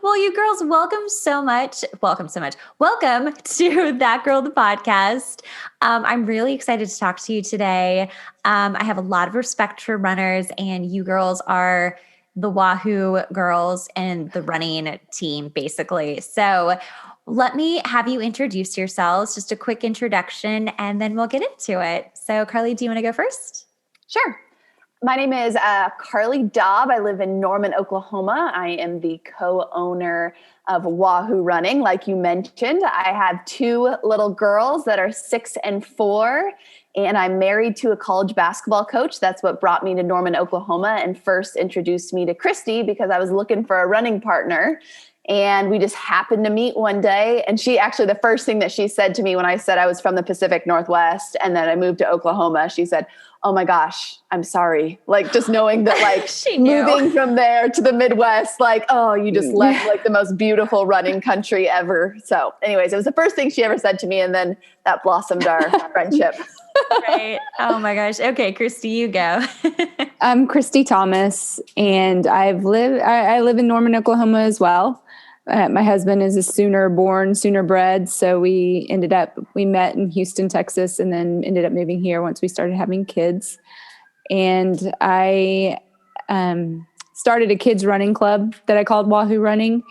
Well, you girls, welcome so much. Welcome so much. Welcome to That Girl, the podcast. I'm really excited to talk to you today. I have a lot of respect for runners, and you girls are the Wahoo Girls and the running team, basically. So let me have you introduce yourselves, just a quick introduction, and then we'll get into it. So, Carly, do you want to go first? Sure. My name is Carly Dobb. I live in Norman, Oklahoma. I am the co-owner of Wahoo Running. Like you mentioned, I have two little girls that are 6 and 4, and I'm married to a college basketball coach. That's what brought me to Norman, Oklahoma, and first introduced me to Christy because I was looking for a running partner. And we just happened to meet one day. And she actually, the first thing that she said to me when I said I was from the Pacific Northwest and then I moved to Oklahoma, she said, "Oh my gosh, I'm sorry." Like just knowing that like moving from there to the Midwest, like, oh, you just left like the most beautiful running country ever. So anyways, it was the first thing she ever said to me. And then that blossomed our friendship. Right. Oh my gosh. Okay, Christy, you go. I'm Christy Thomas, and I live in Norman, Oklahoma as well. My husband is a Sooner born, Sooner bred. So we met in Houston, Texas, and then ended up moving here once we started having kids. And I started a kids running club that I called Wahoo Running.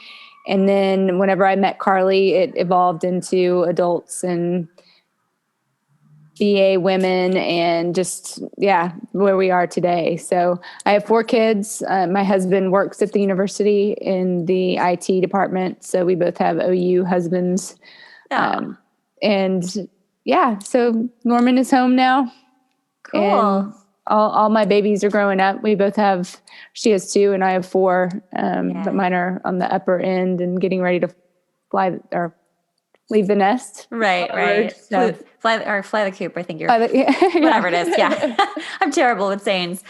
And then whenever I met Carly, it evolved into adults and BA women and just, where we are today. So I have 4 kids. My husband works at the university in the IT department. So we both have OU husbands. So Norman is home now. Cool. And all my babies are growing up. She has 2 and I have 4. But mine are on the upper end and getting ready to fly or leave the nest. Right. So. Fly the coop, I think you're, whatever it is. Yeah. I'm terrible with sayings.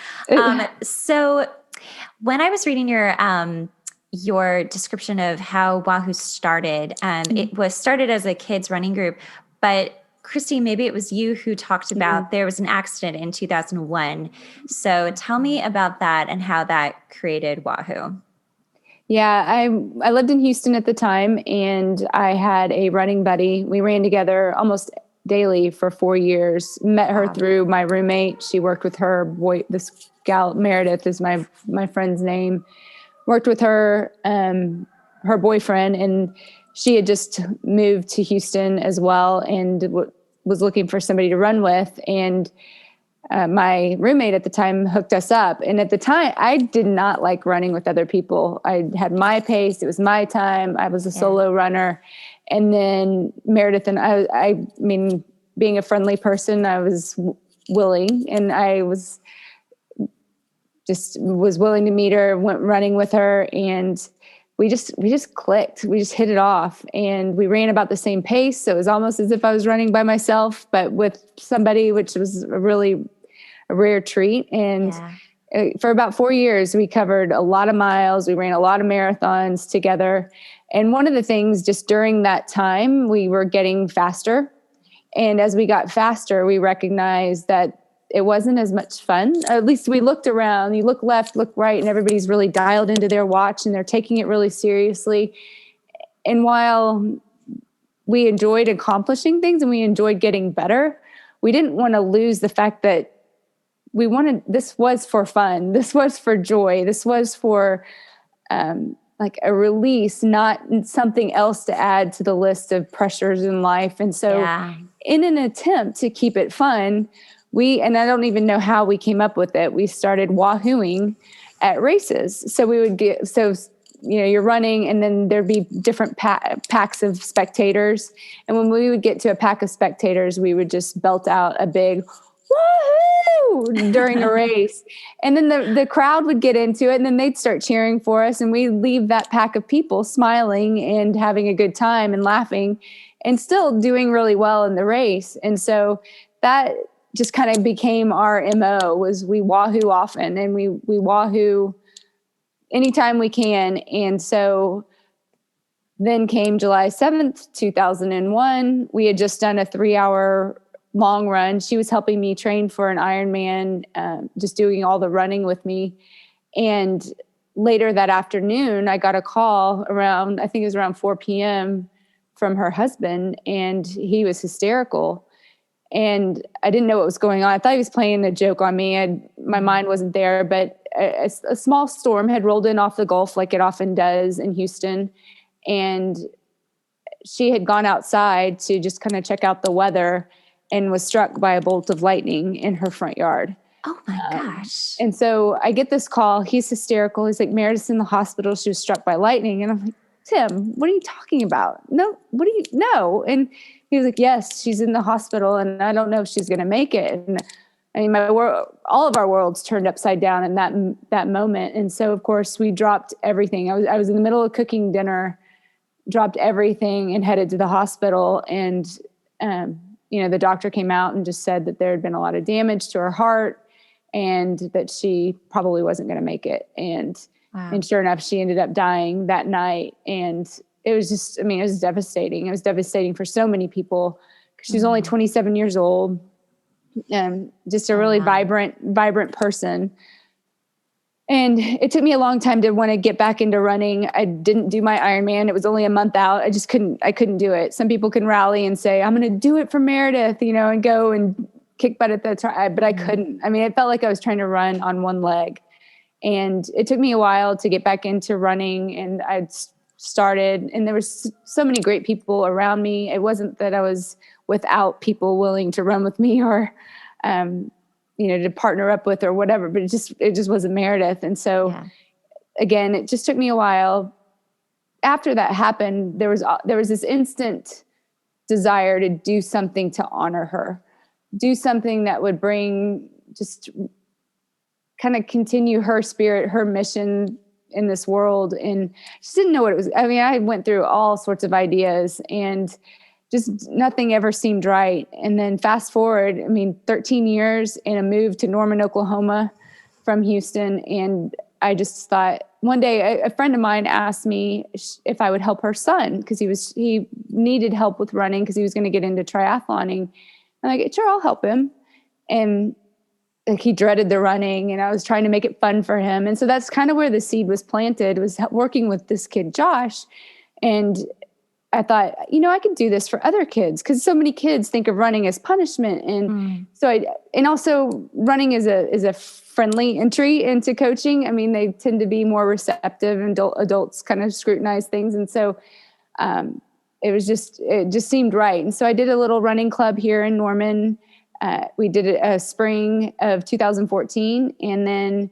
So when I was reading your description of how Wahoo started, it was started as a kids running group, but Christy, maybe it was you who talked about there was an accident in 2001. So tell me about that and how that created Wahoo. Yeah, I lived in Houston at the time, and I had a running buddy. We ran together almost daily for 4 years. Met her through my roommate. She worked with her this gal Meredith is my friend's name. Worked with her, her boyfriend, and she had just moved to Houston as well, and was looking for somebody to run with. And my roommate at the time hooked us up. And at the time, I did not like running with other people. I had my pace. It was my time. I was a solo runner. And then Meredith and I mean, being a friendly person, I was willing, and I was willing to meet her, went running with her, and we just clicked. We just hit it off, and we ran about the same pace. So it was almost as if I was running by myself, but with somebody, which was a rare treat. And for about 4 years, we covered a lot of miles. We ran a lot of marathons together. And one of the things just during that time, we were getting faster. And as we got faster, we recognized that it wasn't as much fun. At least we looked around, you look left, look right, and everybody's really dialed into their watch and they're taking it really seriously. And while we enjoyed accomplishing things and we enjoyed getting better, we didn't want to lose the fact that this was for fun. This was for joy. This was for like a release, not something else to add to the list of pressures in life. And so in an attempt to keep it fun, and I don't even know how we came up with it, we started wahooing at races. So we would you're running, and then there'd be different packs of spectators. And when we would get to a pack of spectators, we would just belt out a big woohoo during a race. And then the crowd would get into it, and then they'd start cheering for us. And we'd leave that pack of people smiling and having a good time and laughing and still doing really well in the race. And so that just kind of became our MO, was we wahoo often, and we wahoo anytime we can. And so then came July 7th, 2001. We had just done a 3-hour long run. She was helping me train for an Ironman, just doing all the running with me. And later that afternoon, I got a call around, I think it was around 4 p.m. from her husband, and he was hysterical. And I didn't know what was going on. I thought he was playing a joke on me. My mind wasn't there, but a small storm had rolled in off the Gulf like it often does in Houston. And she had gone outside to just kind of check out the weather and was struck by a bolt of lightning in her front yard. Oh my gosh. And so I get this call. He's hysterical. He's like, Meredith's in the hospital. She was struck by lightning. And I'm like, Tim, what are you talking about? No, what do you know? And he was like, yes, she's in the hospital and I don't know if she's going to make it. And I mean, all of our worlds turned upside down in that moment. And so of course we dropped everything. I was in the middle of cooking dinner, dropped everything and headed to the hospital. And, the doctor came out and just said that there had been a lot of damage to her heart and that she probably wasn't going to make it. And sure enough, she ended up dying that night. And it was just, it was devastating. It was devastating for so many people. She was only 27 years old and just a really vibrant person. And it took me a long time to want to get back into running. I didn't do my Ironman. It was only a month out. I couldn't do it. Some people can rally and say, I'm going to do it for Meredith, and go and kick butt at the time, but I couldn't. It felt like I was trying to run on one leg. And it took me a while to get back into running, and I'd started, and there was so many great people around me. It wasn't that I was without people willing to run with me or, to partner up with or whatever, but it just wasn't Meredith. And so again, it just took me a while. After that happened, there was this instant desire to do something to honor her, do something that would bring, just kind of continue her spirit, her mission in this world. And just didn't know what it was. I went through all sorts of ideas and just nothing ever seemed right. And then fast forward, 13 years and a move to Norman, Oklahoma from Houston. And I just thought one day a friend of mine asked me if I would help her son, because he needed help with running because he was going to get into triathloning. I'm like, sure, I'll help him. And he dreaded the running, and I was trying to make it fun for him. And so that's kind of where the seed was planted, was working with this kid, Josh. And I thought, I could do this for other kids, because so many kids think of running as punishment. And and also running is a friendly entry into coaching. They tend to be more receptive, and adults kind of scrutinize things. And so it just seemed right. And so I did a little running club here in Norman. We did it a spring of 2014, and then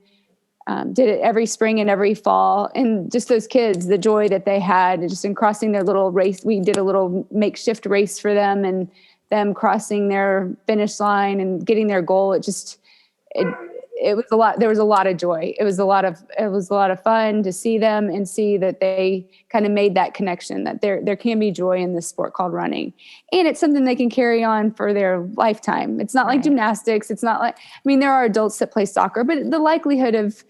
did it every spring and every fall. And just those kids, the joy that they had just in crossing their little race. We did a little makeshift race for them, and them crossing their finish line and getting their goal. It was a lot. There was a lot of joy. It was a lot of fun to see them and see that they kind of made that connection, that there can be joy in this sport called running. And it's something they can carry on for their lifetime. It's not like gymnastics. It's not like, there are adults that play soccer, but the likelihood of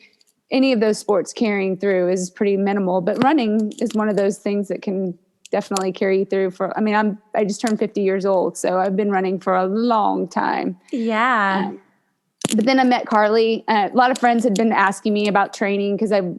any of those sports carrying through is pretty minimal. But running is one of those things that can definitely carry you through for, I just turned 50 years old, so I've been running for a long time. Yeah. But then I met Carly. A lot of friends had been asking me about training, because I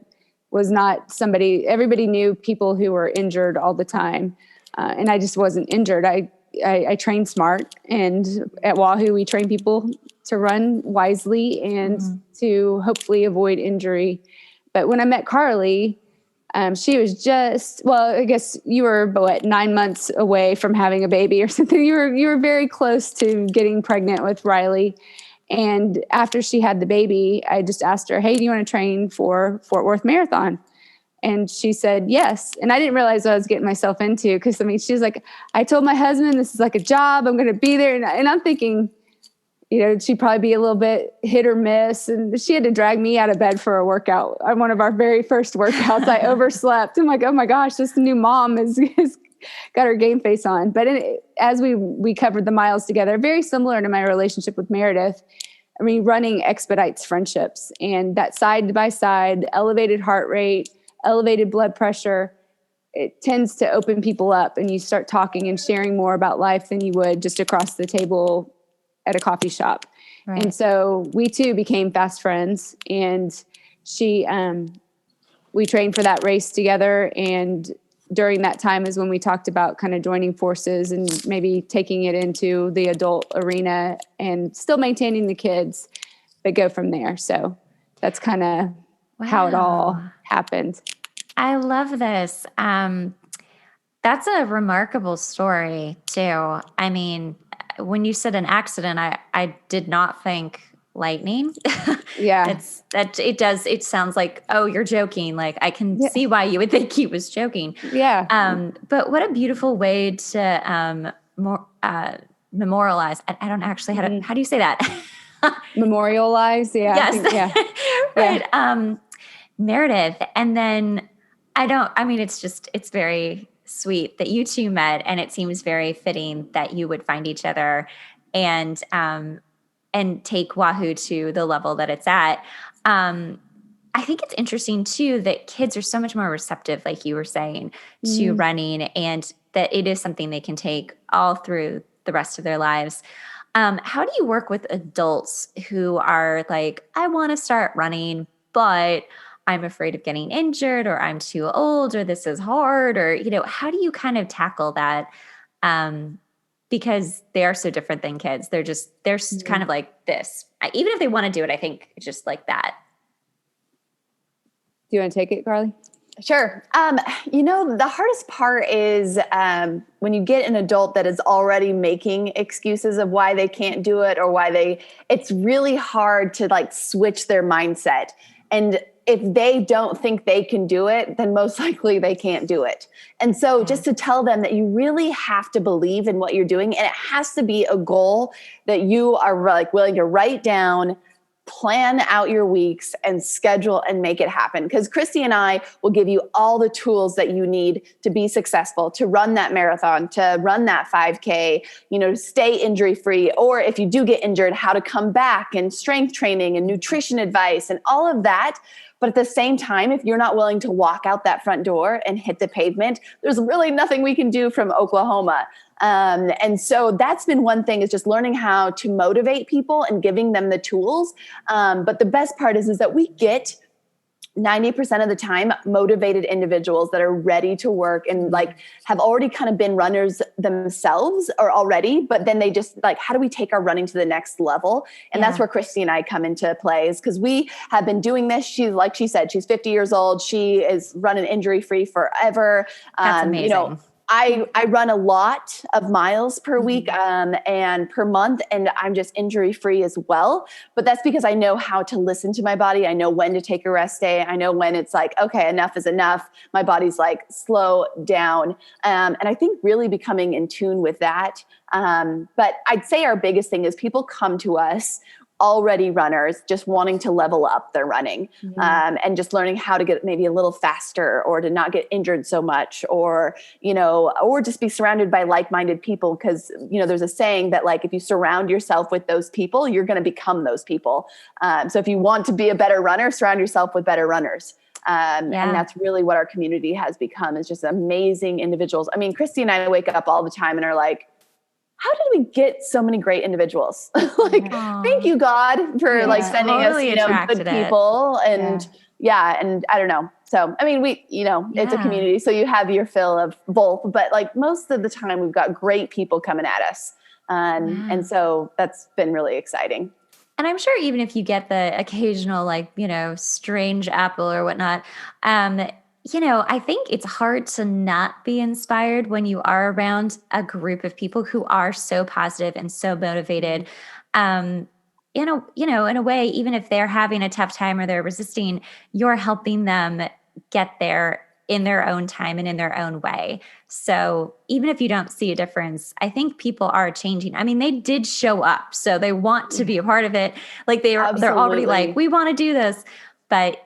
was not somebody, everybody knew people who were injured all the time. And I just wasn't injured. I trained smart, and at Wahoo, we train people to run wisely and to hopefully avoid injury. But when I met Carly, she was I guess you were 9 months away from having a baby or something. You were very close to getting pregnant with Riley. And after she had the baby, I just asked her, hey, do you want to train for Fort Worth Marathon? And she said, yes. And I didn't realize what I was getting myself into, because she was like, I told my husband, this is like a job. I'm going to be there. And I'm thinking, she'd probably be a little bit hit or miss. And she had to drag me out of bed for a workout. One of our very first workouts, I overslept. I'm like, oh my gosh, this new mom is got her game face on. But as we covered the miles together, very similar to my relationship with Meredith, running expedites friendships, and that side by side, elevated heart rate, elevated blood pressure, it tends to open people up, and you start talking and sharing more about life than you would just across the table at a coffee shop. Right. And so we too became fast friends, and she we trained for that race together. And during that time is when we talked about kind of joining forces and maybe taking it into the adult arena and still maintaining the kids, but go from there. So that's kind of how it all happened. I love this. That's a remarkable story too. I mean, when you said an accident, I did not think lightning. Yeah. It sounds like, oh, you're joking. Like I can see why you would think he was joking. Yeah. But what a beautiful way to memorialize. I don't actually how do you say that? Memorialize. Yeah. Yes. I think, yeah. Right. Meredith. And then it's very sweet that you two met, and it seems very fitting that you would find each other and take Wahoo to the level that it's at. I think it's interesting too that kids are so much more receptive, like you were saying, to running, and that it is something they can take all through the rest of their lives. How do you work with adults who are like, I want to start running, but I'm afraid of getting injured, or I'm too old, or this is hard, or, how do you kind of tackle that? Because they are so different than kids. They're kind of like this. Even if they want to do it, I think it's just like that. Do you want to take it, Carly? Sure. The hardest part is when you get an adult that is already making excuses of why they can't do it, or it's really hard to like switch their mindset. And if they don't think they can do it, then most likely they can't do it. And so just to tell them that you really have to believe in what you're doing, and it has to be a goal that you are like willing to write down, plan out your weeks, and schedule and make it happen. Because Christy and I will give you all the tools that you need to be successful, to run that marathon, to run that 5K, to stay injury free. Or if you do get injured, how to come back, and strength training and nutrition advice and all of that. But at the same time, if you're not willing to walk out that front door and hit the pavement, there's really nothing we can do from Oklahoma. And so that's been one thing, is just learning how to motivate people and giving them the tools. But the best part is that we get 90% of the time motivated individuals that are ready to work and like have already kind of been runners themselves or already, but then they just like, how do we take our running to the next level? And that's where Christy and I come into play, is because we have been doing this. She's, like she said, she's 50 years old. She is running injury free forever. That's amazing. I run a lot of miles per week and per month, and I'm just injury free as well. But that's because I know how to listen to my body. I know when to take a rest day. I know when it's like, okay, enough is enough. My body's like, slow down. And I think really becoming in tune with that. But I'd say our biggest thing is people come to us already runners, just wanting to level up their running, and just learning how to get maybe a little faster, or to not get injured so much, or just be surrounded by like-minded people. Because, there's a saying that like, if you surround yourself with those people, you're going to become those people. So if you want to be a better runner, surround yourself with better runners. And that's really what our community has become, is just amazing individuals. I mean, Christy and I wake up all the time and are like, how did we get so many great individuals? Thank you, God, for sending totally us, good people. And and I don't know. So, I mean, it's a community, so you have your fill of both, but like most of the time we've got great people coming at us. And so that's been really exciting. And I'm sure even if you get the occasional, strange apple or whatnot, I think it's hard to not be inspired when you are around a group of people who are so positive and so motivated. In a way, even if they're having a tough time or they're resisting, you're helping them get there in their own time and in their own way. So even if you don't see a difference, I think people are changing. I mean, they did show up, so they want to be a part of it. Like they're already like, we want to do this. But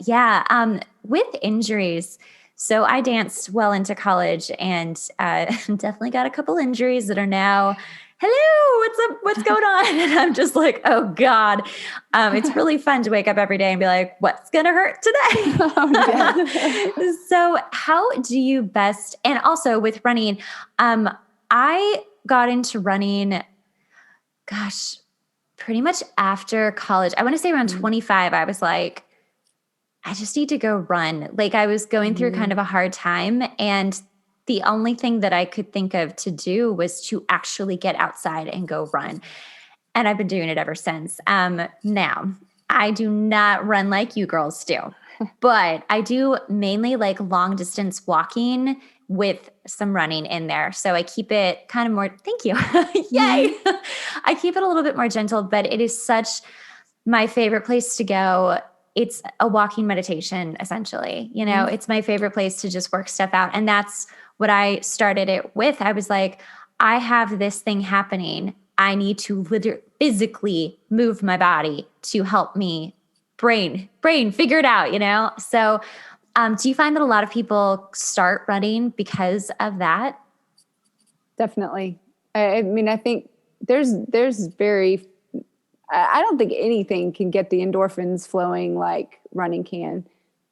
with injuries, so I danced well into college, and definitely got a couple injuries that are now, hello, what's up? What's going on? And I'm just like, oh God. It's really fun to wake up every day and be like, what's going to hurt today? So how do you best, and also with running, I got into running, pretty much after college. I want to say around 25, I was like, I just need to go run. Like I was going through kind of a hard time, and the only thing that I could think of to do was to actually get outside and go run. And I've been doing it ever since. Now, I do not run like you girls do, but I do mainly like long distance walking with some running in there. So I keep it kind of more, thank you. Yay. I keep it a little bit more gentle, but it is such my favorite place to go. It's a walking meditation, essentially. You know, it's my favorite place to just work stuff out. And that's what I started it with. I was like, I have this thing happening. I need to physically move my body to help me brain figure it out, you know? So do you find that a lot of people start running because of that? Definitely. I mean, I think there's I don't think anything can get the endorphins flowing like running can.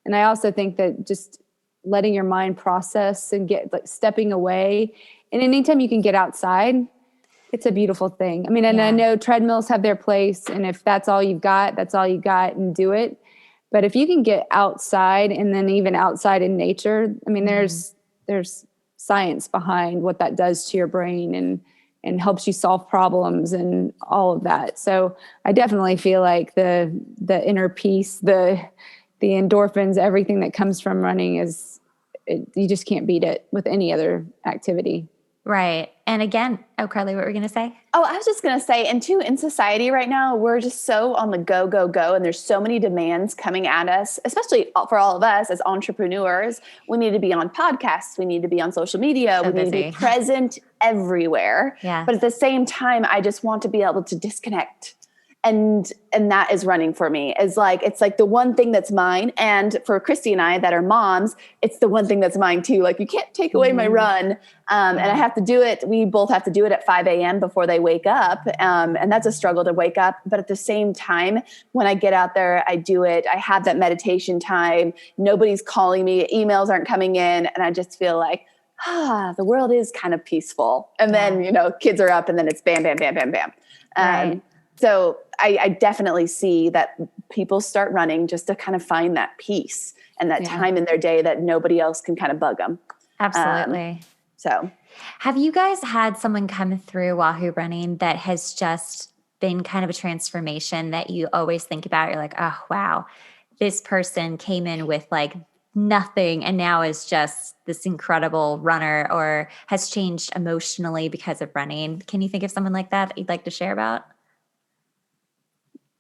And I also think that just letting your mind process and get like stepping away, and anytime you can get outside, it's a beautiful thing. I mean, and I know treadmills have their place, and if that's all you've got, that's all you got, and do it. But if you can get outside, and then even outside in nature, I mean, there's science behind what that does to your brain and helps you solve problems and all of that. So I definitely feel like the inner peace, the endorphins, everything that comes from running you just can't beat it with any other activity. Right. And again, Carly, what were we going to say? Oh, I was just going to say, and too, in society right now, we're just so on the go, go, go. And there's so many demands coming at us, especially for all of us as entrepreneurs. We need to be on podcasts. We need to be on social media. So we need to be present everywhere. Yeah. But at the same time, I just want to be able to disconnect. And that is running for me. It's like the one thing that's mine. And for Christy and I that are moms, it's the one thing that's mine too. Like you can't take away my run. And I have to do it. We both have to do it at 5 a.m. before they wake up. And that's a struggle to wake up. But at the same time, when I get out there, I do it. I have that meditation time. Nobody's calling me. Emails aren't coming in. And I just feel like, the world is kind of peaceful. And then, kids are up and then it's bam, bam, bam, bam, bam. Right. So I definitely see that people start running just to kind of find that peace and that time in their day that nobody else can kind of bug them. Absolutely. So have you guys had someone come through Wahoo Running that has just been kind of a transformation that you always think about? You're like, oh, wow, this person came in with like nothing and now is just this incredible runner, or has changed emotionally because of running. Can you think of someone like that you'd like to share about?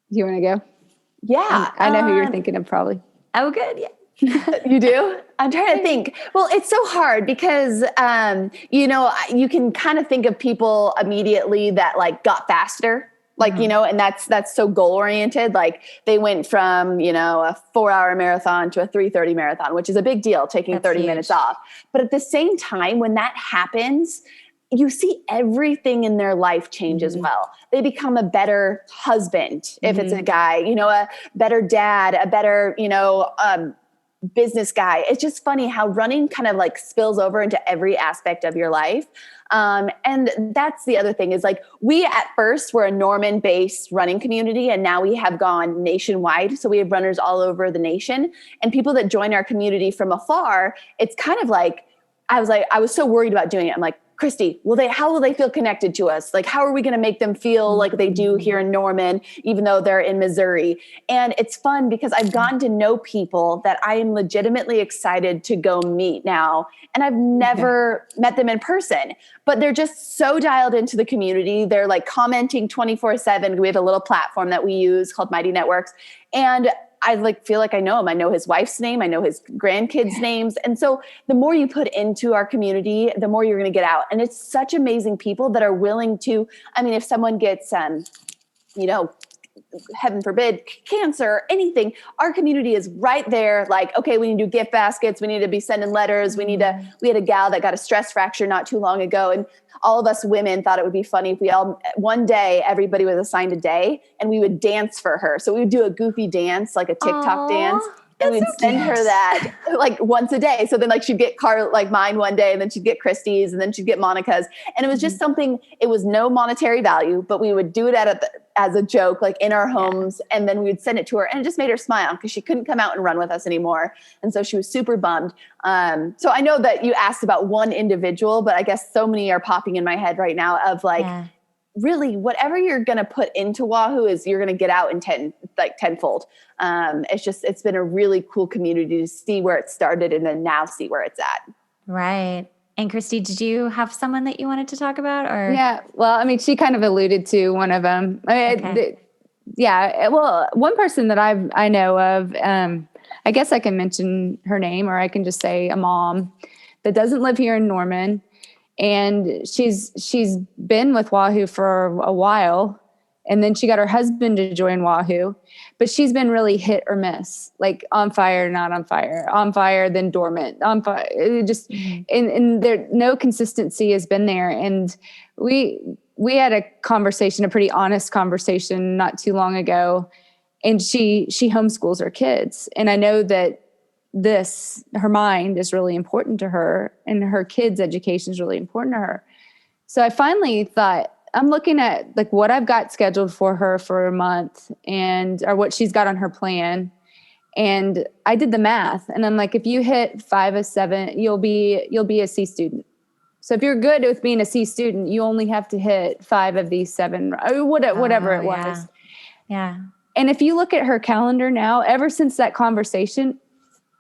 Do you want to go? Yeah. I know who you're thinking of probably. Oh, good. Yeah. You do? I'm trying to think. Well, it's so hard because, you can kind of think of people immediately that like got faster, like, and that's so goal oriented. Like they went from, a 4-hour marathon to a 3:30 marathon, which is a big deal, taking That's 30 huge. minutes off. But at the same time, when that happens, you see everything in their life change as well. They become a better husband, if it's a guy, a better dad, a better, business guy. It's just funny how running kind of like spills over into every aspect of your life. And that's the other thing is like, we at first were a Norman based running community, and now we have gone nationwide. So we have runners all over the nation, and people that join our community from afar. It's kind of like, I was so worried about doing it. I'm like, Christy, how will they feel connected to us? Like, how are we going to make them feel like they do here in Norman, even though they're in Missouri? And it's fun because I've gotten to know people that I am legitimately excited to go meet now. And I've never met them in person, but they're just so dialed into the community. They're like commenting 24/7. We have a little platform that we use called Mighty Networks. And I feel like I know him. I know his wife's name. I know his grandkids' names. And so the more you put into our community, the more you're going to get out. And it's such amazing people that are willing to, if someone gets, heaven forbid, cancer, anything, our community is right there. Like, okay, we need to do gift baskets. We need to be sending letters. We had a gal that got a stress fracture not too long ago. And all of us women thought it would be funny if one day, everybody was assigned a day and we would dance for her. So we would do a goofy dance, like a TikTok dance. And we'd send her that like once a day. So then like she'd get mine one day, and then she'd get Christy's, and then she'd get Monica's. And it was just something, it was no monetary value, but we would do it at as a joke, like in our homes. And then we would send it to her, and it just made her smile because she couldn't come out and run with us anymore. And so she was super bummed. So I know that you asked about one individual, but I guess so many are popping in my head right now of like, really whatever you're going to put into Wahoo is you're going to get out in tenfold. It's been a really cool community to see where it started and then now see where it's at. Right. And Christy, did you have someone that you wanted to talk about, or? Yeah. Well, I mean, she kind of alluded to one of them. Well, one person that I know of, I guess I can mention her name, or I can just say a mom that doesn't live here in Norman. And she's been with Wahoo for a while, and then she got her husband to join Wahoo, but she's been really hit or miss, like on fire, not on fire, then dormant, on fire. It just, and there, no consistency has been there. And we had a conversation, a pretty honest conversation not too long ago, and she homeschools her kids. And I know that her mind is really important to her, and her kids' education is really important to her. So I finally thought, I'm looking at like what I've got scheduled for her for a month or what she's got on her plan. And I did the math, and I'm like, if you hit 5 of 7, you'll be a C student. So if you're good with being a C student, you only have to hit 5 of these 7, or whatever it was. Yeah. And if you look at her calendar now, ever since that conversation,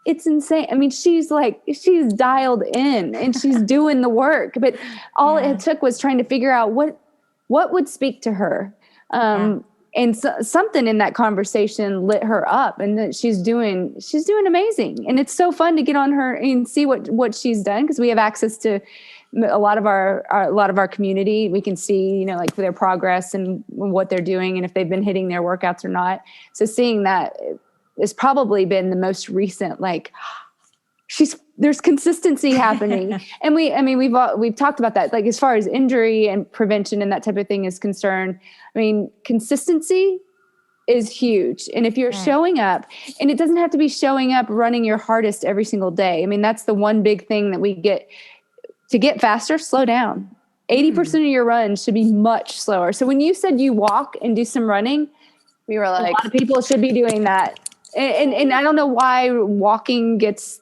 it's insane. I mean, she's dialed in and she's doing the work, but all it took was trying to figure out what would speak to her. And something in that conversation lit her up, and that she's doing amazing. And it's so fun to get on her and see what she's done, because we have access to a lot of our community. We can see, like their progress and what they're doing, and if they've been hitting their workouts or not. So seeing that has probably been the most recent, like there's consistency happening. And we've talked about that, like as far as injury and prevention and that type of thing is concerned. I mean, consistency is huge. And if you're showing up, and it doesn't have to be showing up running your hardest every single day. I mean, that's the one big thing that we get to get faster. Slow down. 80% of your runs should be much slower. So when you said you walk and do some running, we were like, a lot of people should be doing that. And I don't know why walking gets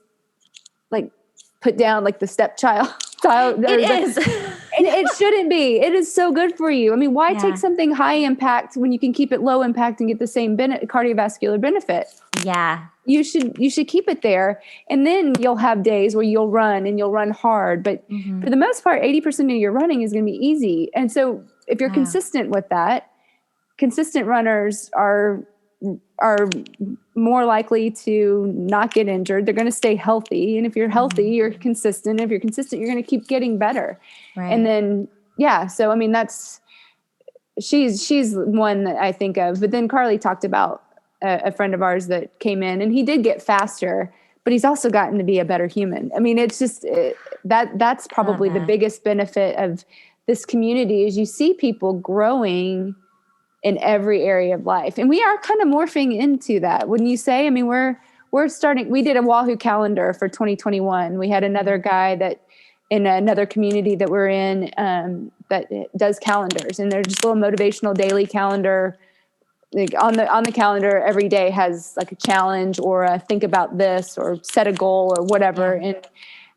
like put down like the stepchild. It is. And it shouldn't be. It is so good for you. I mean, why take something high impact when you can keep it low impact and get the same cardiovascular benefit? Yeah. You should keep it there. And then you'll have days where you'll run and you'll run hard. But for the most part, 80% of your running is going to be easy. And so if you're consistent with that, consistent runners are more likely to not get injured. They're going to stay healthy. And if you're healthy, you're consistent. If you're consistent, you're going to keep getting better. Right. And then, so, I mean, she's one that I think of. But then Carly talked about a friend of ours that came in, and he did get faster, but he's also gotten to be a better human. I mean, it's just that's probably the biggest benefit of this community is you see people growing in every area of life. And we are kind of morphing into that. Wouldn't you say? I mean, we're starting, we did a Wahoo calendar for 2021. We had another guy that in another community that we're in that does calendars, and they're just a little motivational daily calendar. Like on the calendar every day has like a challenge or a think about this or set a goal or whatever.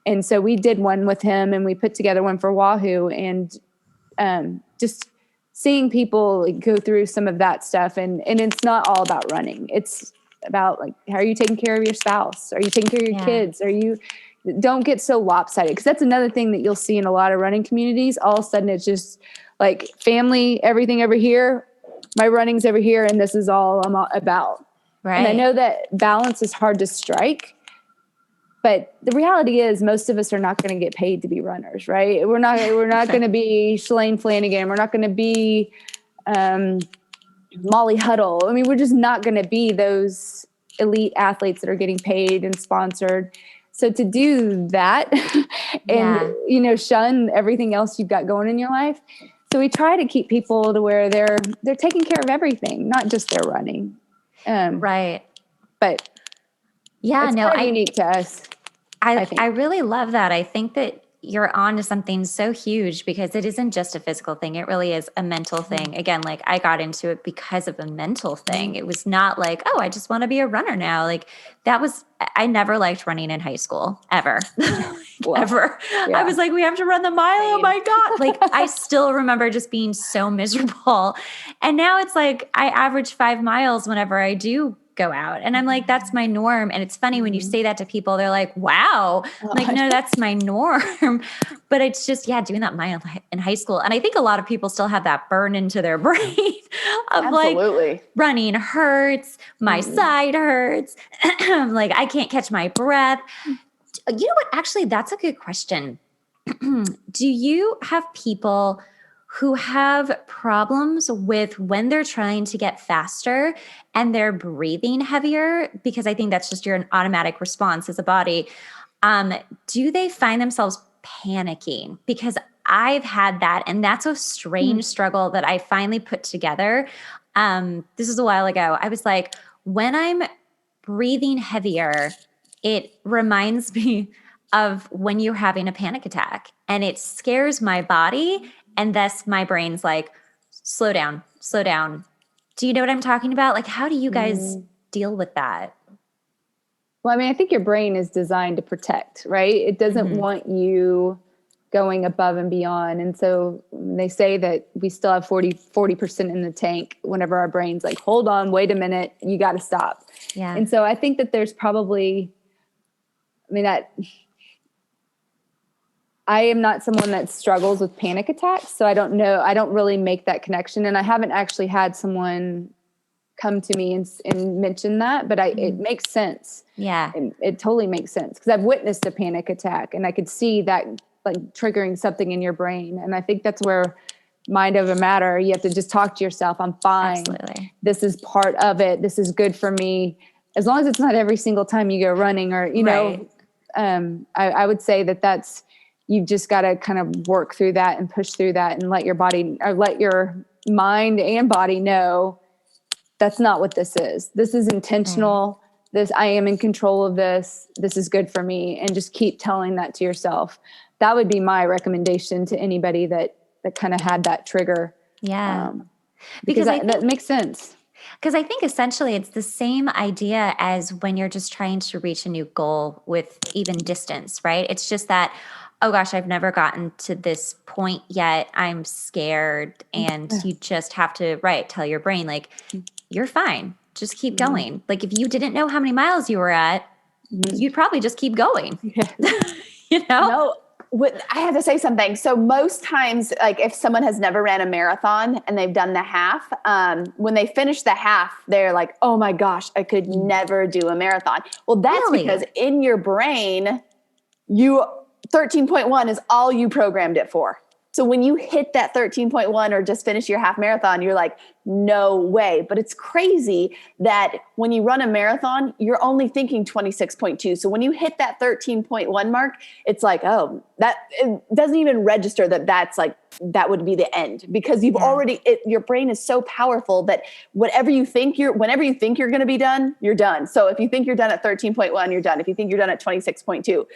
And so we did one with him, and we put together one for Wahoo, and just seeing people like go through some of that stuff. And it's not all about running. It's about like, how are you taking care of your spouse? Are you taking care of your kids? Don't get so lopsided. Cause that's another thing that you'll see in a lot of running communities. All of a sudden it's just like family, everything over here, my running's over here, and this is all I'm about. Right. And I know that balance is hard to strike, but the reality is most of us are not going to get paid to be runners, right? We're not going to be Shalane Flanagan. We're not going to be Molly Huddle. I mean, we're just not going to be those elite athletes that are getting paid and sponsored. So to do that and, shun everything else you've got going in your life. So we try to keep people to where they're taking care of everything, not just their running. Right. But it's unique to us. I really love that. I think that you're on to something so huge because it isn't just a physical thing. It really is a mental thing. Again, like I got into it because of a mental thing. It was not like, oh, I just want to be a runner now. Like I never liked running in high school ever. Well, ever. yeah. I was like, we have to run the mile. Oh my God. Like I still remember just being so miserable. And now it's like, I average 5 miles whenever I do go out. And I'm like, that's my norm. And it's funny when you say that to people, they're like, wow. I'm like, no, that's my norm. But it's just, doing that mile in high school. And I think a lot of people still have that burn into their brain of Absolutely. like running hurts, my side hurts. Like I can't catch my breath. You know what? Actually, that's a good question. Do you have people who have problems with when they're trying to get faster and they're breathing heavier? Because I think that's just your automatic response as a body. Do they find themselves panicking? Because I've had that, and that's a strange struggle that I finally put together. This is a while ago. I was like, when I'm breathing heavier, it reminds me of when you're having a panic attack, and it scares my body. And thus my brain's like, slow down, slow down. Do you know what I'm talking about? Like, how do you guys deal with that? Well, I mean, I think your brain is designed to protect, right? It doesn't want you going above and beyond. And so they say that we still have 40% in the tank whenever our brain's like, hold on, wait a minute, you got to stop. Yeah. And so I think that there's probably, I am not someone that struggles with panic attacks. So I don't know. I don't really make that connection. And I haven't actually had someone come to me and mention that, but it makes sense. Yeah. It totally makes sense because I've witnessed a panic attack and I could see that like triggering something in your brain. And I think that's where mind over matter, you have to just talk to yourself. I'm fine. Absolutely. This is part of it. This is good for me. As long as it's not every single time you go running or, you know, I would say that's, you've just got to kind of work through that and push through that and let your body or let your mind and body know that's not what this is. This is intentional. I am in control of this. This is good for me. And just keep telling that to yourself. That would be my recommendation to anybody that kind of had that trigger. Yeah. Because that makes sense. Because I think essentially it's the same idea as when you're just trying to reach a new goal with even distance, right? It's just that, oh gosh, I've never gotten to this point yet. I'm scared. And you just have to, tell your brain, like, you're fine. Just keep going. Like if you didn't know how many miles you were at, you'd probably just keep going. You know? No, I have to say something. So most times, like if someone has never ran a marathon and they've done the half, when they finish the half, they're like, oh my gosh, I could never do a marathon. Well, that's because in your brain, 13.1 is all you programmed it for. So when you hit that 13.1 or just finish your half marathon, you're like, no way. But it's crazy that when you run a marathon, you're only thinking 26.2. So when you hit that 13.1 mark, it's like, oh, it doesn't even register that would be the end because you've already, your brain is so powerful that whenever you think you're going to be done, you're done. So if you think you're done at 13.1, you're done. If you think you're done at 26.2,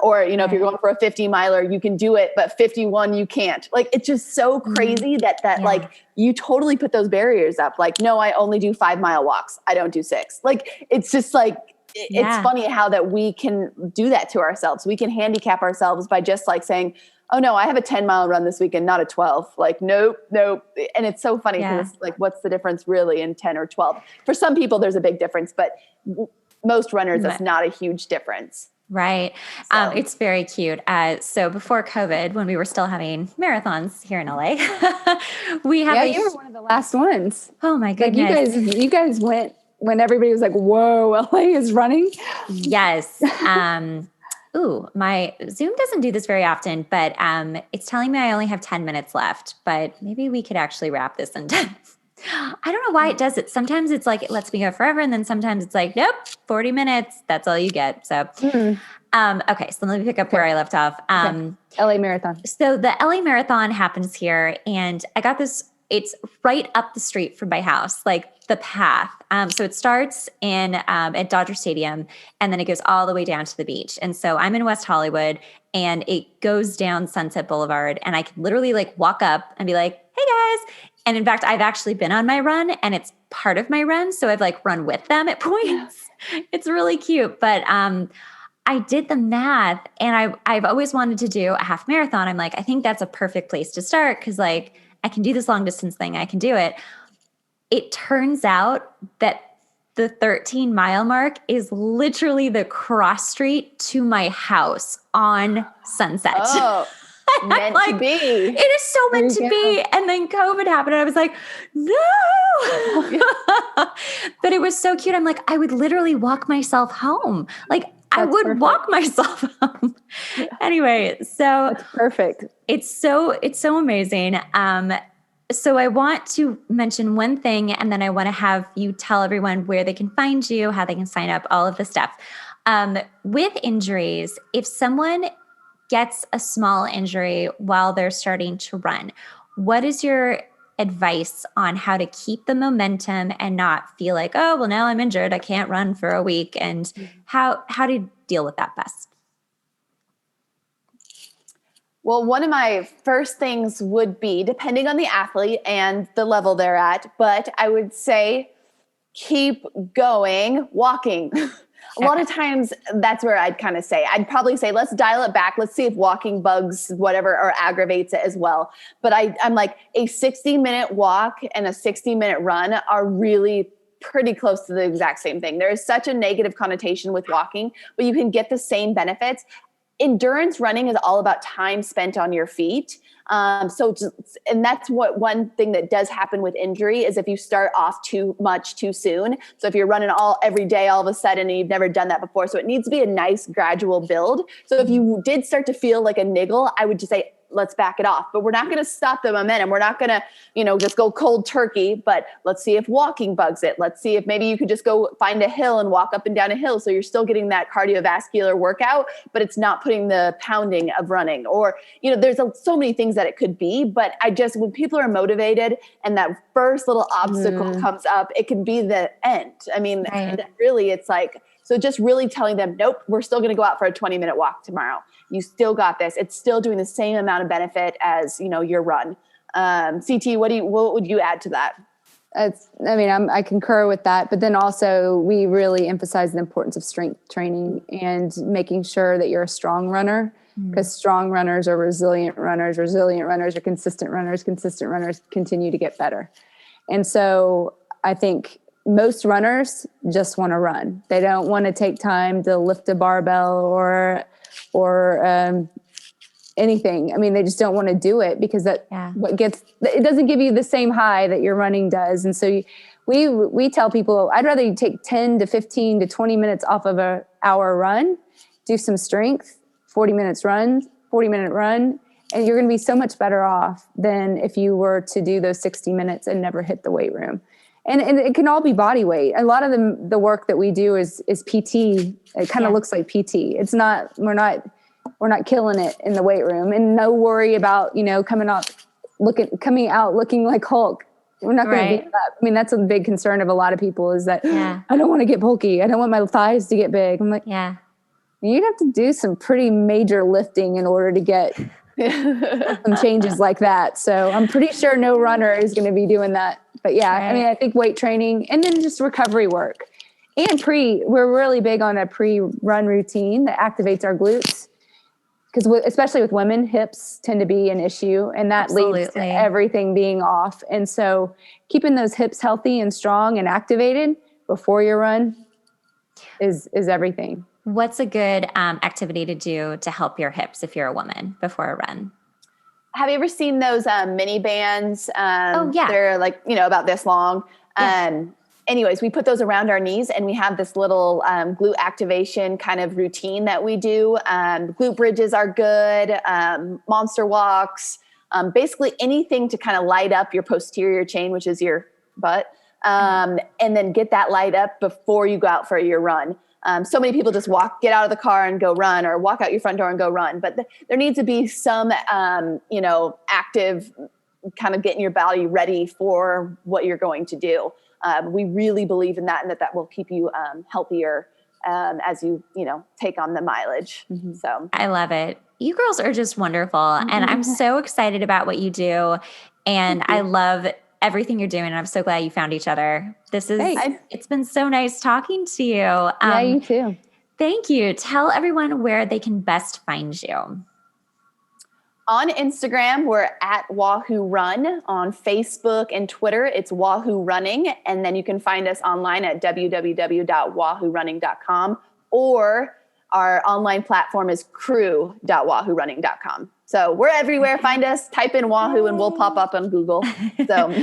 or, if you're going for a 50 miler, you can do it, but 51, you can't. Like, it's just so crazy that like you totally put those barriers up. Like, no, I only do 5-mile walks. I don't do 6. Like, it's just like, it's funny how that we can do that to ourselves. We can handicap ourselves by just like saying, oh no, I have a 10-mile run this weekend, not a 12. Like, nope. And it's so funny because like, what's the difference really in 10 or 12? For some people, there's a big difference, but most runners, it's not a huge difference. Right. So. It's very cute. So before COVID, when we were still having marathons here in LA, you were one of the last ones. Oh my goodness. Like you guys went when everybody was like, whoa, LA is running. Yes. My Zoom doesn't do this very often, but it's telling me I only have 10 minutes left, but maybe we could actually wrap this in 10. I don't know why it does it. Sometimes it's like, it lets me go forever. And then sometimes it's like, nope, 40 minutes. That's all you get. So, okay. So let me pick up where I left off. LA Marathon. So the LA Marathon happens here and I got this, it's right up the street from my house, like the path. So it starts in at Dodger Stadium, and then it goes all the way down to the beach. And so I'm in West Hollywood, and it goes down Sunset Boulevard, and I can literally like walk up and be like, "Hey guys!" And in fact, I've actually been on my run, and it's part of my run, so I've like run with them at points. It's really cute, but I did the math, and I've always wanted to do a half marathon. I'm like, I think that's a perfect place to start because like I can do this long distance thing. I can do it. It turns out that the 13-mile mark is literally the cross street to my house on Sunset. Oh, meant to be. It is so meant to be. And then COVID happened, and I was like, no. But it was so cute. I'm like, I would literally walk myself home. Like, I would perfect. Walk myself home. Anyway, so that's perfect. It's so amazing. So I want to mention one thing, and then I want to have you tell everyone where they can find you, how they can sign up, all of the stuff. With injuries, if someone gets a small injury while they're starting to run, what is your advice on how to keep the momentum and not feel like, oh, well, now I'm injured, I can't run for a week, and how do you deal with that best? Well, one of my first things would be, depending on the athlete and the level they're at, but I would say keep going, walking. A lot of times that's where I'd kind of say, I'd probably say, let's dial it back. Let's see if walking bugs, whatever, or aggravates it as well. But I'm like, a 60-minute walk and a 60-minute run are really pretty close to the exact same thing. There is such a negative connotation with walking, but you can get the same benefits. Endurance running is all about time spent on your feet. And that's what one thing that does happen with injury is if you start off too much too soon. So if you're running every day, all of a sudden, and you've never done that before. So it needs to be a nice gradual build. So if you did start to feel like a niggle, I would just say, let's back it off. But we're not going to stop the momentum. We're not going to, just go cold turkey, but let's see if walking bugs it. Let's see if maybe you could just go find a hill and walk up and down a hill. So you're still getting that cardiovascular workout, but it's not putting the pounding of running. Or, there's so many things that it could be, but when people are motivated and that first little obstacle comes up, it can be the end. I mean, really, it's like, so just really telling them, nope, we're still going to go out for a 20-minute walk tomorrow. You still got this. It's still doing the same amount of benefit as, your run. CT, what would you add to that? I concur with that, but then also we really emphasize the importance of strength training and making sure that you're a strong runner, because strong runners are resilient runners are consistent runners continue to get better. And so I think most runners just want to run. They don't want to take time to lift a barbell or anything. I mean, they just don't want to do it because it doesn't give you the same high that your running does. And so we tell people, I'd rather you take 10 to 15 to 20 minutes off of an hour run, do some strength, 40-minute run, and you're going to be so much better off than if you were to do those 60 minutes and never hit the weight room. And it can all be body weight. A lot of the work that we do is PT. It kind of looks like PT. It's not, we're not killing it in the weight room, and no worry about, coming out looking like Hulk. We're not going to do that. I mean, that's a big concern of a lot of people is that I don't want to get bulky. I don't want my thighs to get big. I'm like, you'd have to do some pretty major lifting in order to get some changes like that. So I'm pretty sure no runner is going to be doing that. But I think weight training and then just recovery work and we're really big on a pre-run routine that activates our glutes. Because especially with women, hips tend to be an issue, and that leads to everything being off. And so keeping those hips healthy and strong and activated before your run is everything. What's a good activity to do to help your hips if you're a woman before a run? Have you ever seen those mini bands? They're like, about this long. Anyways, we put those around our knees, and we have this little glute activation kind of routine that we do. Glute bridges are good, monster walks, basically anything to kind of light up your posterior chain, which is your butt, and then get that light up before you go out for your run. So many people just get out of the car and go run, or walk out your front door and go run. But there needs to be some, active kind of getting your body ready for what you're going to do. we really believe in that, and that will keep you healthier as you take on the mileage. Mm-hmm. So I love it. You girls are just wonderful. And I'm so excited about what you do. And I love everything you're doing. And I'm so glad you found each other. It's been so nice talking to you. Yeah, you too. Thank you. Tell everyone where they can best find you. On Instagram, we're at Wahoo Run. On Facebook and Twitter, it's Wahoo Running. And then you can find us online at www.wahoorunning.com, or our online platform is crew.wahoorunning.com. So we're everywhere. Find us, type in Wahoo, and we'll pop up on Google. So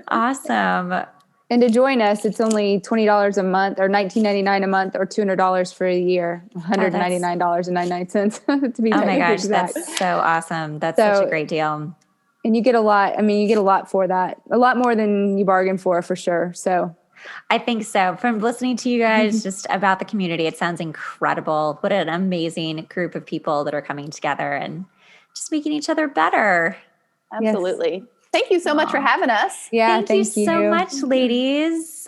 Awesome. And to join us, it's only $20 a month, or $19.99 a month, or $200 for a year, $199.99 to be oh my gosh, exact. that's so awesome. That's such a great deal. And you get a lot. I mean, you get a lot for that, a lot more than you bargained for sure. So I think so. From listening to you guys just about the community, it sounds incredible. What an amazing group of people that are coming together and just making each other better. Absolutely. Yes. Thank you so much for having us. Yeah, thank you so much, ladies.